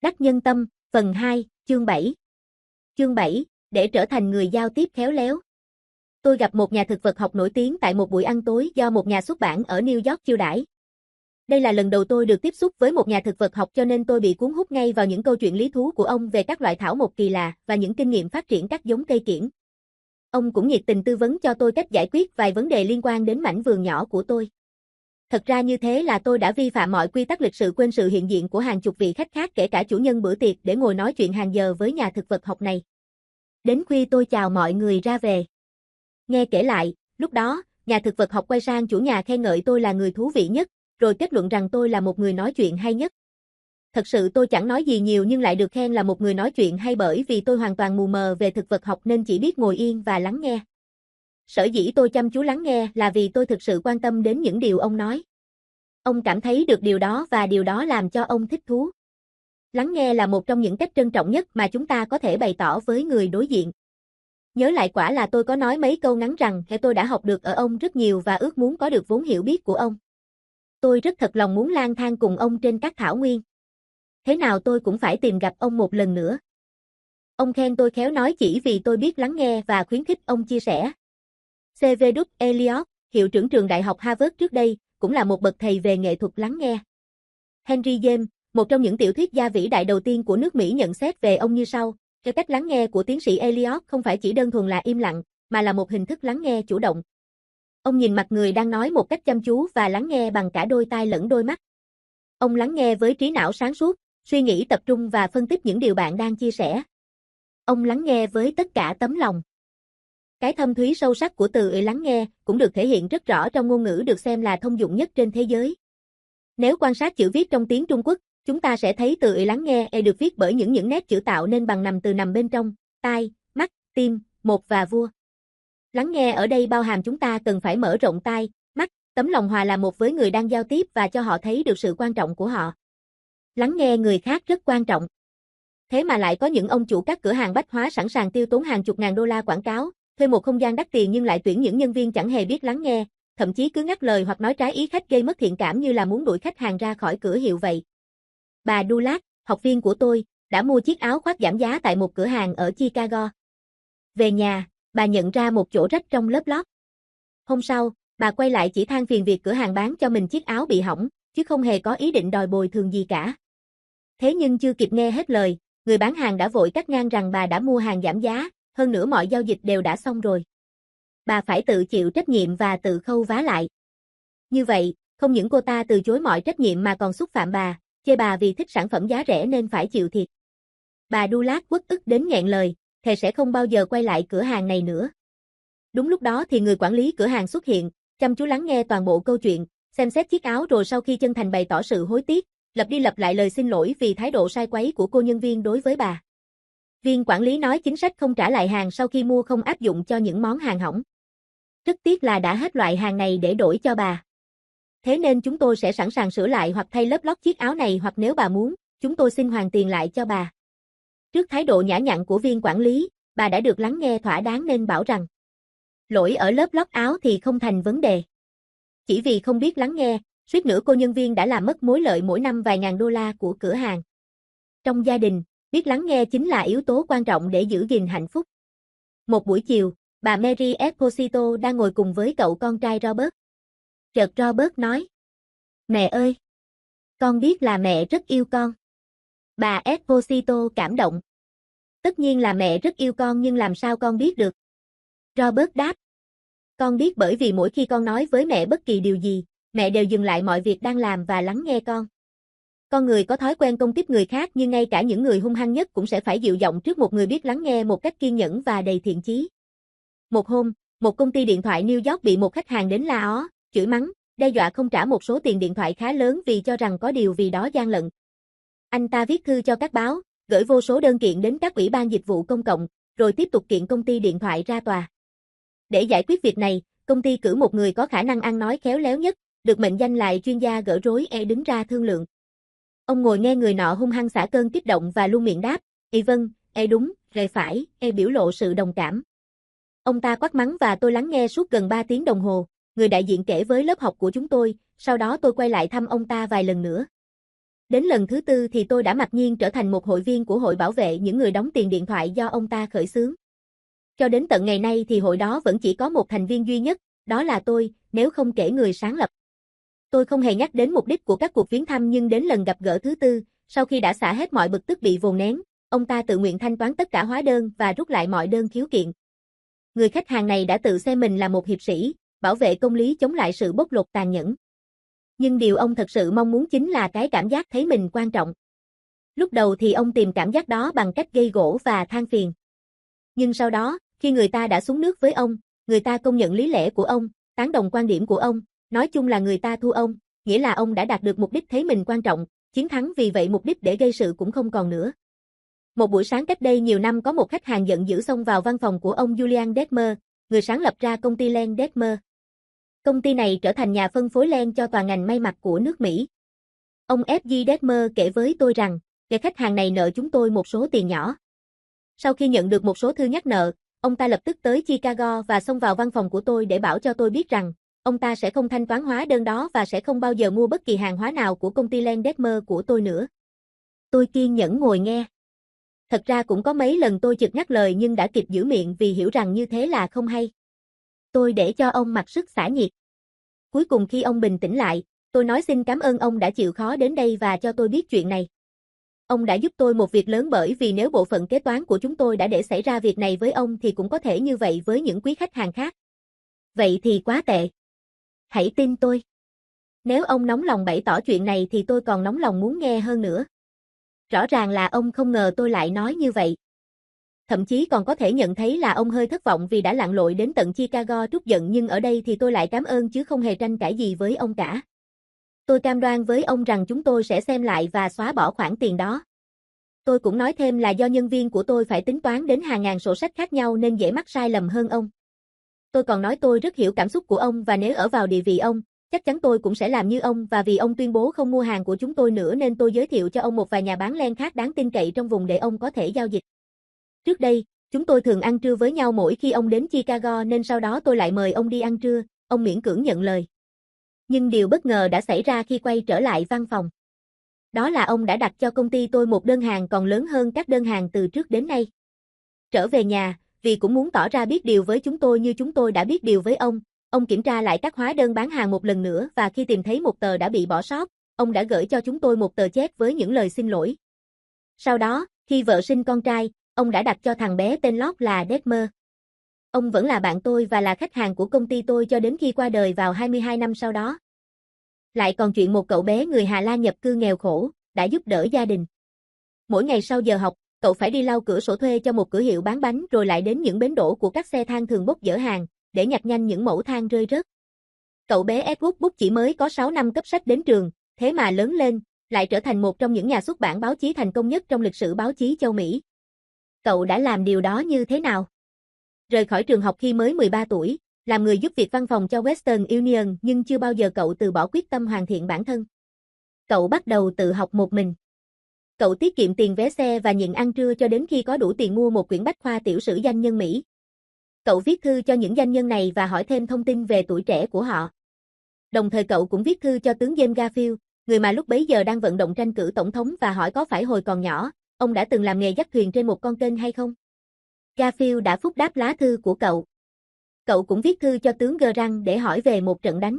Đắc nhân tâm, phần 2, chương 7. Chương 7, để trở thành người giao tiếp khéo léo. Tôi gặp một nhà thực vật học nổi tiếng tại một buổi ăn tối do một nhà xuất bản ở New York chiêu đãi. Đây là lần đầu tôi được tiếp xúc với một nhà thực vật học cho nên tôi bị cuốn hút ngay vào những câu chuyện lý thú của ông về các loại thảo mộc kỳ lạ và những kinh nghiệm phát triển các giống cây kiểng. Ông cũng nhiệt tình tư vấn cho tôi cách giải quyết vài vấn đề liên quan đến mảnh vườn nhỏ của tôi. Thật ra như thế là tôi đã vi phạm mọi quy tắc lịch sự quên sự hiện diện của hàng chục vị khách khác kể cả chủ nhân bữa tiệc để ngồi nói chuyện hàng giờ với nhà thực vật học này. Đến khuya tôi chào mọi người ra về. Nghe kể lại, lúc đó, nhà thực vật học quay sang chủ nhà khen ngợi tôi là người thú vị nhất, rồi kết luận rằng tôi là một người nói chuyện hay nhất. Thật sự tôi chẳng nói gì nhiều nhưng lại được khen là một người nói chuyện hay bởi vì tôi hoàn toàn mù mờ về thực vật học nên chỉ biết ngồi yên và lắng nghe. Sở dĩ tôi chăm chú lắng nghe là vì tôi thực sự quan tâm đến những điều ông nói. Ông cảm thấy được điều đó và điều đó làm cho ông thích thú. Lắng nghe là một trong những cách trân trọng nhất mà chúng ta có thể bày tỏ với người đối diện. Nhớ lại quả là tôi có nói mấy câu ngắn rằng tôi đã học được ở ông rất nhiều và ước muốn có được vốn hiểu biết của ông. Tôi rất thật lòng muốn lang thang cùng ông trên các thảo nguyên. Thế nào tôi cũng phải tìm gặp ông một lần nữa. Ông khen tôi khéo nói chỉ vì tôi biết lắng nghe và khuyến khích ông chia sẻ. C.V. Eliot, hiệu trưởng trường đại học Harvard trước đây, cũng là một bậc thầy về nghệ thuật lắng nghe. Henry James, một trong những tiểu thuyết gia vĩ đại đầu tiên của nước Mỹ nhận xét về ông như sau: cái cách lắng nghe của tiến sĩ Eliot không phải chỉ đơn thuần là im lặng, mà là một hình thức lắng nghe chủ động. Ông nhìn mặt người đang nói một cách chăm chú và lắng nghe bằng cả đôi tai lẫn đôi mắt. Ông lắng nghe với trí não sáng suốt, suy nghĩ tập trung và phân tích những điều bạn đang chia sẻ. Ông lắng nghe với tất cả tấm lòng. Cái thâm thúy sâu sắc của từ lắng nghe cũng được thể hiện rất rõ trong ngôn ngữ được xem là thông dụng nhất trên thế giới. Nếu quan sát chữ viết trong tiếng Trung Quốc, chúng ta sẽ thấy từ lắng nghe được viết bởi những nét chữ tạo nên bằng nằm từ nằm bên trong, tai, mắt, tim, một và vua. Lắng nghe ở đây bao hàm chúng ta cần phải mở rộng tai, mắt, tấm lòng hòa làm một với người đang giao tiếp và cho họ thấy được sự quan trọng của họ. Lắng nghe người khác rất quan trọng. Thế mà lại có những ông chủ các cửa hàng bách hóa sẵn sàng tiêu tốn hàng chục ngàn đô la quảng cáo, thuê một không gian đắt tiền nhưng lại tuyển những nhân viên chẳng hề biết lắng nghe, thậm chí cứ ngắt lời hoặc nói trái ý khách gây mất thiện cảm như là muốn đuổi khách hàng ra khỏi cửa hiệu vậy. Bà Dulac, học viên của tôi, đã mua chiếc áo khoác giảm giá tại một cửa hàng ở Chicago. Về nhà, bà nhận ra một chỗ rách trong lớp lót. Hôm sau, bà quay lại chỉ than phiền việc cửa hàng bán cho mình chiếc áo bị hỏng, chứ không hề có ý định đòi bồi thường gì cả. Thế nhưng chưa kịp nghe hết lời, người bán hàng đã vội cắt ngang rằng bà đã mua hàng giảm giá, hơn nữa mọi giao dịch đều đã xong rồi. Bà phải tự chịu trách nhiệm và tự khâu vá lại. Như vậy, không những cô ta từ chối mọi trách nhiệm mà còn xúc phạm bà, chê bà vì thích sản phẩm giá rẻ nên phải chịu thiệt. Bà Dulac uất ức đến nghẹn lời, thề sẽ không bao giờ quay lại cửa hàng này nữa. Đúng lúc đó thì người quản lý cửa hàng xuất hiện, chăm chú lắng nghe toàn bộ câu chuyện, xem xét chiếc áo rồi sau khi chân thành bày tỏ sự hối tiếc, lặp đi lặp lại lời xin lỗi vì thái độ sai quấy của cô nhân viên đối với bà. Viên quản lý nói chính sách không trả lại hàng sau khi mua không áp dụng cho những món hàng hỏng. Rất tiếc là đã hết loại hàng này để đổi cho bà. Thế nên chúng tôi sẽ sẵn sàng sửa lại hoặc thay lớp lót chiếc áo này hoặc nếu bà muốn, chúng tôi xin hoàn tiền lại cho bà. Trước thái độ nhã nhặn của viên quản lý, bà đã được lắng nghe thỏa đáng nên bảo rằng lỗi ở lớp lót áo thì không thành vấn đề. Chỉ vì không biết lắng nghe, suýt nữa cô nhân viên đã làm mất mối lợi mỗi năm vài ngàn đô la của cửa hàng. Trong gia đình, biết lắng nghe chính là yếu tố quan trọng để giữ gìn hạnh phúc. Một buổi chiều, bà Mary Esposito đang ngồi cùng với cậu con trai Robert. Chợt Robert nói: "Mẹ ơi, con biết là mẹ rất yêu con." Bà Esposito cảm động: "Tất nhiên là mẹ rất yêu con nhưng làm sao con biết được?" Robert đáp: "Con biết bởi vì mỗi khi con nói với mẹ bất kỳ điều gì, mẹ đều dừng lại mọi việc đang làm và lắng nghe con. Con người có thói quen công kích người khác nhưng ngay cả những người hung hăng nhất cũng sẽ phải dịu giọng trước một người biết lắng nghe một cách kiên nhẫn và đầy thiện chí." Một hôm, một công ty điện thoại New York bị một khách hàng đến la ó, chửi mắng, đe dọa không trả một số tiền điện thoại khá lớn vì cho rằng có điều gì đó gian lận. Anh ta viết thư cho các báo, gửi vô số đơn kiện đến các ủy ban dịch vụ công cộng, rồi tiếp tục kiện công ty điện thoại ra tòa. Để giải quyết việc này, công ty cử một người có khả năng ăn nói khéo léo nhất, được mệnh danh là chuyên gia gỡ rối đứng ra thương lượng. Ông ngồi nghe người nọ hung hăng xả cơn kích động và luôn miệng đáp: Vâng, đúng, rồi phải, biểu lộ sự đồng cảm. Ông ta quát mắng và tôi lắng nghe suốt gần 3 tiếng đồng hồ, người đại diện kể với lớp học của chúng tôi, sau đó tôi quay lại thăm ông ta vài lần nữa. Đến lần thứ tư thì tôi đã mặc nhiên trở thành một hội viên của hội bảo vệ những người đóng tiền điện thoại do ông ta khởi xướng. Cho đến tận ngày nay thì hội đó vẫn chỉ có một thành viên duy nhất, đó là tôi, nếu không kể người sáng lập. Tôi không hề nhắc đến mục đích của các cuộc viếng thăm nhưng đến lần gặp gỡ thứ tư, sau khi đã xả hết mọi bực tức bị vồn nén, ông ta tự nguyện thanh toán tất cả hóa đơn và rút lại mọi đơn khiếu kiện. Người khách hàng này đã tự xem mình là một hiệp sĩ, bảo vệ công lý chống lại sự bóc lột tàn nhẫn. Nhưng điều ông thật sự mong muốn chính là cái cảm giác thấy mình quan trọng. Lúc đầu thì ông tìm cảm giác đó bằng cách gây gổ và than phiền. Nhưng sau đó, khi người ta đã xuống nước với ông, người ta công nhận lý lẽ của ông, tán đồng quan điểm của ông, nói chung là người ta thua ông, nghĩa là ông đã đạt được mục đích thấy mình quan trọng, chiến thắng vì vậy mục đích để gây sự cũng không còn nữa. Một buổi sáng cách đây nhiều năm có một khách hàng giận dữ xông vào văn phòng của ông Julian Detmer, người sáng lập ra công ty Len Detmer. Công ty này trở thành nhà phân phối len cho toàn ngành may mặc của nước Mỹ. Ông F.G. Detmer kể với tôi rằng, người khách hàng này nợ chúng tôi một số tiền nhỏ. Sau khi nhận được một số thư nhắc nợ, ông ta lập tức tới Chicago và xông vào văn phòng của tôi để bảo cho tôi biết rằng, ông ta sẽ không thanh toán hóa đơn đó và sẽ không bao giờ mua bất kỳ hàng hóa nào của công ty Len Detmer của tôi nữa. Tôi kiên nhẫn ngồi nghe. Thật ra cũng có mấy lần tôi chực ngắt lời nhưng đã kịp giữ miệng vì hiểu rằng như thế là không hay. Tôi để cho ông mặc sức xả nhiệt. Cuối cùng khi ông bình tĩnh lại, tôi nói xin cảm ơn ông đã chịu khó đến đây và cho tôi biết chuyện này. Ông đã giúp tôi một việc lớn bởi vì nếu bộ phận kế toán của chúng tôi đã để xảy ra việc này với ông thì cũng có thể như vậy với những quý khách hàng khác. Vậy thì quá tệ. Hãy tin tôi. Nếu ông nóng lòng bày tỏ chuyện này thì tôi còn nóng lòng muốn nghe hơn nữa. Rõ ràng là ông không ngờ tôi lại nói như vậy. Thậm chí còn có thể nhận thấy là ông hơi thất vọng vì đã lặn lội đến tận Chicago trút giận nhưng ở đây thì tôi lại cảm ơn chứ không hề tranh cãi gì với ông cả. Tôi cam đoan với ông rằng chúng tôi sẽ xem lại và xóa bỏ khoản tiền đó. Tôi cũng nói thêm là do nhân viên của tôi phải tính toán đến hàng ngàn sổ sách khác nhau nên dễ mắc sai lầm hơn ông. Tôi còn nói tôi rất hiểu cảm xúc của ông và nếu ở vào địa vị ông, chắc chắn tôi cũng sẽ làm như ông và vì ông tuyên bố không mua hàng của chúng tôi nữa nên tôi giới thiệu cho ông một vài nhà bán len khác đáng tin cậy trong vùng để ông có thể giao dịch. Trước đây, chúng tôi thường ăn trưa với nhau mỗi khi ông đến Chicago nên sau đó tôi lại mời ông đi ăn trưa, ông miễn cưỡng nhận lời. Nhưng điều bất ngờ đã xảy ra khi quay trở lại văn phòng. Đó là ông đã đặt cho công ty tôi một đơn hàng còn lớn hơn các đơn hàng từ trước đến nay. Trở về nhà, vì cũng muốn tỏ ra biết điều với chúng tôi như chúng tôi đã biết điều với ông kiểm tra lại các hóa đơn bán hàng một lần nữa và khi tìm thấy một tờ đã bị bỏ sót, ông đã gửi cho chúng tôi một tờ check với những lời xin lỗi. Sau đó, khi vợ sinh con trai, ông đã đặt cho thằng bé tên lót là Detmer. Ông vẫn là bạn tôi và là khách hàng của công ty tôi cho đến khi qua đời vào 22 năm sau đó. Lại còn chuyện một cậu bé người Hà Lan nhập cư nghèo khổ, đã giúp đỡ gia đình. Mỗi ngày sau giờ học, cậu phải đi lau cửa sổ thuê cho một cửa hiệu bán bánh rồi lại đến những bến đỗ của các xe than thường bốc dỡ hàng, để nhặt nhanh những mẩu than rơi rớt. Cậu bé Edward Bút chỉ mới có 6 năm cấp sách đến trường, thế mà lớn lên, lại trở thành một trong những nhà xuất bản báo chí thành công nhất trong lịch sử báo chí châu Mỹ. Cậu đã làm điều đó như thế nào? Rời khỏi trường học khi mới 13 tuổi, làm người giúp việc văn phòng cho Western Union nhưng chưa bao giờ cậu từ bỏ quyết tâm hoàn thiện bản thân. Cậu bắt đầu tự học một mình. Cậu tiết kiệm tiền vé xe và nhịn ăn trưa cho đến khi có đủ tiền mua một quyển bách khoa tiểu sử danh nhân Mỹ. Cậu viết thư cho những danh nhân này và hỏi thêm thông tin về tuổi trẻ của họ. Đồng thời cậu cũng viết thư cho tướng James Garfield, người mà lúc bấy giờ đang vận động tranh cử tổng thống và hỏi có phải hồi còn nhỏ, ông đã từng làm nghề dắt thuyền trên một con kênh hay không? Garfield đã phúc đáp lá thư của cậu. Cậu cũng viết thư cho tướng Grant để hỏi về một trận đánh.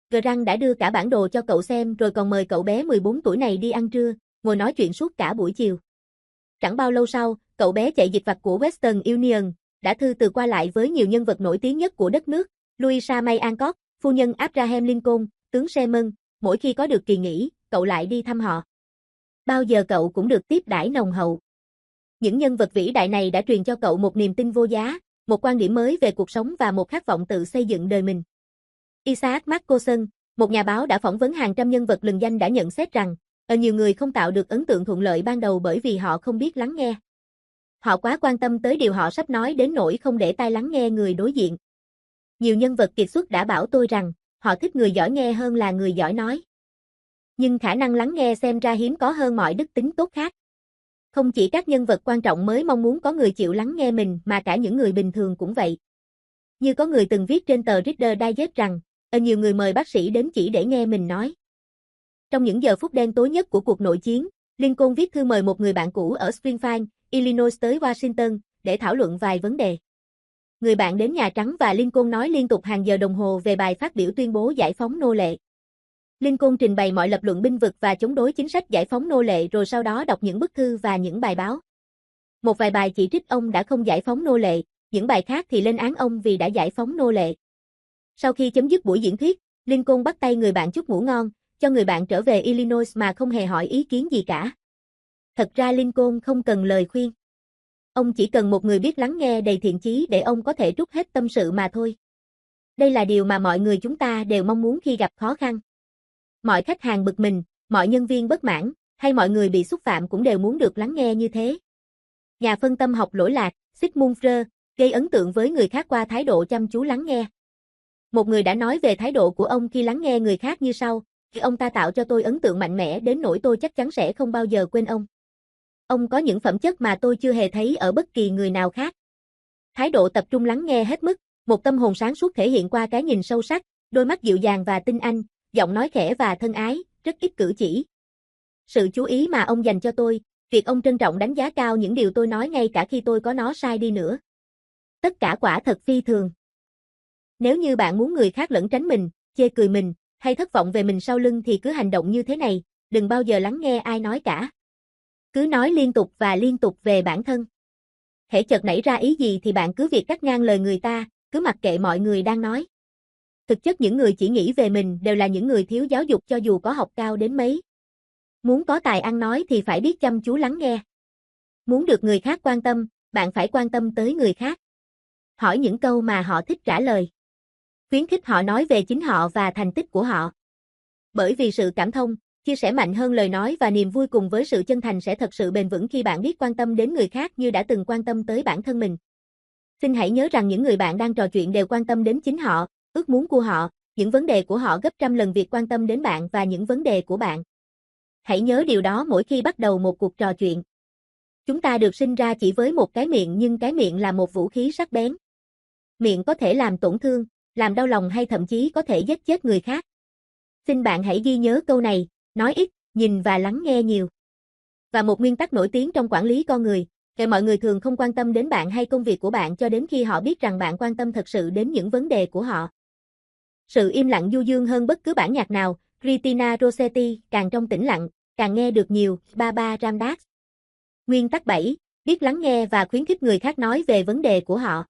Grant đã đưa cả bản đồ cho cậu xem rồi còn mời cậu bé 14 tuổi này đi ăn trưa, ngồi nói chuyện suốt cả buổi chiều. Chẳng bao lâu sau, cậu bé chạy dịch vặt của Western Union, đã thư từ qua lại với nhiều nhân vật nổi tiếng nhất của đất nước, Louisa May Alcott, phu nhân Abraham Lincoln, tướng Sherman, mỗi khi có được kỳ nghỉ, cậu lại đi thăm họ. Bao giờ cậu cũng được tiếp đãi nồng hậu. Những nhân vật vĩ đại này đã truyền cho cậu một niềm tin vô giá, một quan điểm mới về cuộc sống và một khát vọng tự xây dựng đời mình. Isaac Marcoson, một nhà báo đã phỏng vấn hàng trăm nhân vật lừng danh đã nhận xét rằng, nhiều người không tạo được ấn tượng thuận lợi ban đầu bởi vì họ không biết lắng nghe. Họ quá quan tâm tới điều họ sắp nói đến nỗi không để tai lắng nghe người đối diện. Nhiều nhân vật kiệt xuất đã bảo tôi rằng, họ thích người giỏi nghe hơn là người giỏi nói. Nhưng khả năng lắng nghe xem ra hiếm có hơn mọi đức tính tốt khác. Không chỉ các nhân vật quan trọng mới mong muốn có người chịu lắng nghe mình mà cả những người bình thường cũng vậy. Như có người từng viết trên tờ Reader Digest rằng, nhiều người mời bác sĩ đến chỉ để nghe mình nói. Trong những giờ phút đen tối nhất của cuộc nội chiến, Lincoln viết thư mời một người bạn cũ ở Springfield, Illinois tới Washington để thảo luận vài vấn đề. Người bạn đến Nhà Trắng và Lincoln nói liên tục hàng giờ đồng hồ về bài phát biểu tuyên bố giải phóng nô lệ. Lincoln trình bày mọi lập luận binh vực và chống đối chính sách giải phóng nô lệ rồi sau đó đọc những bức thư và những bài báo. Một vài bài chỉ trích ông đã không giải phóng nô lệ, những bài khác thì lên án ông vì đã giải phóng nô lệ. Sau khi chấm dứt buổi diễn thuyết, Lincoln bắt tay người bạn chúc ngủ ngon, cho người bạn trở về Illinois mà không hề hỏi ý kiến gì cả. Thật ra Lincoln không cần lời khuyên. Ông chỉ cần một người biết lắng nghe đầy thiện chí để ông có thể trút hết tâm sự mà thôi. Đây là điều mà mọi người chúng ta đều mong muốn khi gặp khó khăn. Mọi khách hàng bực mình, mọi nhân viên bất mãn, hay mọi người bị xúc phạm cũng đều muốn được lắng nghe như thế. Nhà phân tâm học lỗi lạc, Sigmund Freud, gây ấn tượng với người khác qua thái độ chăm chú lắng nghe. Một người đã nói về thái độ của ông khi lắng nghe người khác như sau: ông ta tạo cho tôi ấn tượng mạnh mẽ đến nỗi tôi chắc chắn sẽ không bao giờ quên ông. Ông có những phẩm chất mà tôi chưa hề thấy ở bất kỳ người nào khác. Thái độ tập trung lắng nghe hết mức, một tâm hồn sáng suốt thể hiện qua cái nhìn sâu sắc, đôi mắt dịu dàng và tinh anh, giọng nói khẽ và thân ái, rất ít cử chỉ. Sự chú ý mà ông dành cho tôi, việc ông trân trọng đánh giá cao những điều tôi nói ngay cả khi tôi có nói sai đi nữa. Tất cả quả thật phi thường. Nếu như bạn muốn người khác lẩn tránh mình, chê cười mình, hay thất vọng về mình sau lưng thì cứ hành động như thế này, đừng bao giờ lắng nghe ai nói cả. Cứ nói liên tục và liên tục về bản thân. Hễ chợt nảy ra ý gì thì bạn cứ việc cắt ngang lời người ta, cứ mặc kệ mọi người đang nói. Thực chất những người chỉ nghĩ về mình đều là những người thiếu giáo dục cho dù có học cao đến mấy. Muốn có tài ăn nói thì phải biết chăm chú lắng nghe. Muốn được người khác quan tâm, bạn phải quan tâm tới người khác. Hỏi những câu mà họ thích trả lời. Khuyến khích họ nói về chính họ và thành tích của họ. Bởi vì sự cảm thông, chia sẻ mạnh hơn lời nói và niềm vui cùng với sự chân thành sẽ thật sự bền vững khi bạn biết quan tâm đến người khác như đã từng quan tâm tới bản thân mình. Xin hãy nhớ rằng những người bạn đang trò chuyện đều quan tâm đến chính họ, ước muốn của họ, những vấn đề của họ gấp trăm lần việc quan tâm đến bạn và những vấn đề của bạn. Hãy nhớ điều đó mỗi khi bắt đầu một cuộc trò chuyện. Chúng ta được sinh ra chỉ với một cái miệng nhưng cái miệng là một vũ khí sắc bén. Miệng có thể làm tổn thương, làm đau lòng hay thậm chí có thể giết chết người khác. Xin bạn hãy ghi nhớ câu này, nói ít, nhìn và lắng nghe nhiều. Và một nguyên tắc nổi tiếng trong quản lý con người, mọi người thường không quan tâm đến bạn hay công việc của bạn cho đến khi họ biết rằng bạn quan tâm thật sự đến những vấn đề của họ. Sự im lặng du dương hơn bất cứ bản nhạc nào, Christina Rossetti, càng trong tĩnh lặng, càng nghe được nhiều, Baba Ram Dass. Nguyên tắc 7, biết lắng nghe và khuyến khích người khác nói về vấn đề của họ.